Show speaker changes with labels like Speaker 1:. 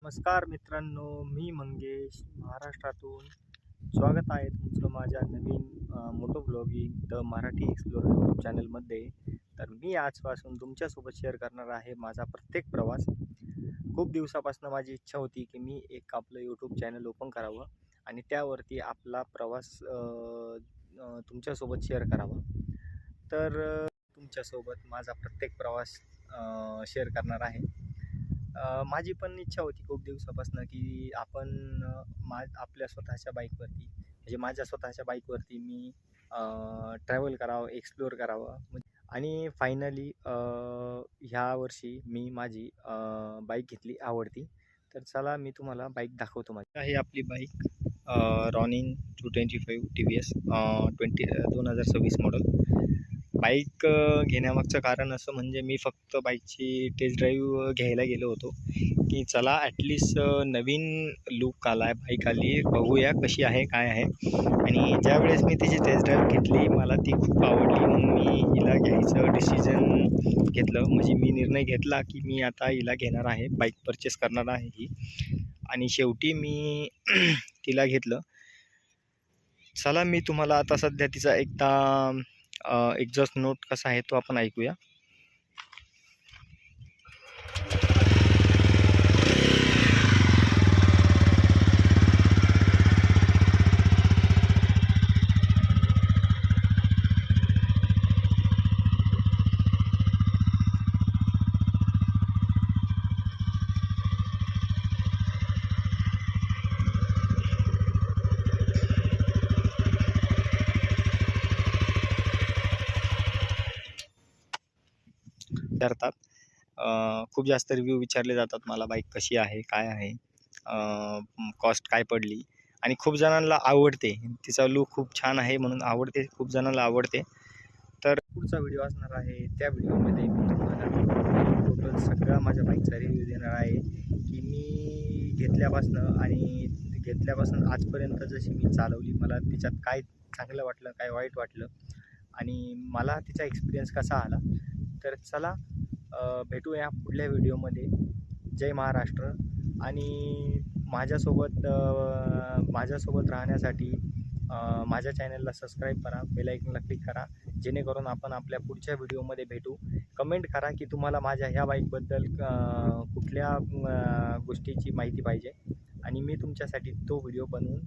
Speaker 1: नमस्कार मित्रांनो, मी मंगेश महाराष्ट्रातून स्वागत आहे तुमचं माझ्या नवीन moto blogging the Marathi explorer YouTube चॅनलमध्ये. तर मी आजपासून तुमच्यासोबत शेअर करणार आहे माझा प्रत्येक प्रवास. खूप दिवसापासून माझी इच्छा होती की मी एक आपलं यूट्यूब चॅनल ओपन करावं आणि त्यावरती आपला प्रवास तुमच्यासोबत शेअर करावा. तर तुमच्यासोबत माझा प्रत्येक प्रवास शेअर करणार आहे. माझी पण इच्छा होती खूप दिवसापासून की आपण आपल्या स्वतःच्या बाईकवरती म्हणजे माझ्या स्वतःच्या बाईकवरती मी ट्रॅव्हल करावं, एक्सप्लोअर करावं. आणि फायनली ह्या वर्षी मी माझी बाईक घेतली आवडती. तर चला मी तुम्हाला बाईक दाखवतो. माझी आहे आपली bike Ronin 225 TVS 2026 model. Bike घेण्यामागचं कारण असं म्हणजे मी फक्त बाईकची टेस्ट ड्राईव्ह घ्यायला गेलो होतो की चला ॲटलिस्ट नवीन लूक आला आहे, बाईक आली, बघूया कशी आहे काय आहे. आणि ज्यावेळेस मी तिची टेस्ट ड्राईव्ह घेतली मला ती खूप आवडली. मग मी हिला घ्यायचं डिसिजन घेतलं. म्हणजे मी निर्णय घेतला की मी आता हिला घेणार आहे, बाईक परचेस करणार आहे ही. आणि शेवटी मी तिला घेतलं. चला मी तुम्हाला आता सध्या तिचा एकदा एक्झॉस्ट नोट कसा आहे तो आपण ऐकूया. विचारतात खूप जास्त रिव्ह्यू विचारले जातात मला, बाईक कशी आहे काय आहे, कॉस्ट काय पडली. आणि खूप जणांना आवडते, तिचा लूक खूप छान आहे म्हणून आवडते, खूप जणांना आवडते. तर पुढचा व्हिडिओ असणार आहे, त्या व्हिडिओमध्ये मी तुम्हाला टोटल सगळा माझ्या बाईकचा रिव्ह्यू देणार आहे की मी घेतल्यापासून आजपर्यंत जशी मी चालवली, मला तिच्यात काय चांगलं वाटलं, काय वाईट वाटलं आणि मला तिचा एक्सपिरियन्स कसा आला. तर चला भेटूया पुढल्या व्हिडिओमध्ये. जय महाराष्ट्र. आणि माझ्यासोबत राहण्यासाठी माझ्या चॅनलला सबस्क्राईब करा, बेल आयकॉनला क्लिक करा, जेणेकरून आपण आपल्या पुढच्या व्हिडिओमध्ये भेटू. कमेंट करा की तुम्हाला माझ्या ह्या बाईकबद्दल कुठल्या गोष्टीची माहिती पाहिजे आणि मी तुमच्यासाठी तो व्हिडिओ बनवून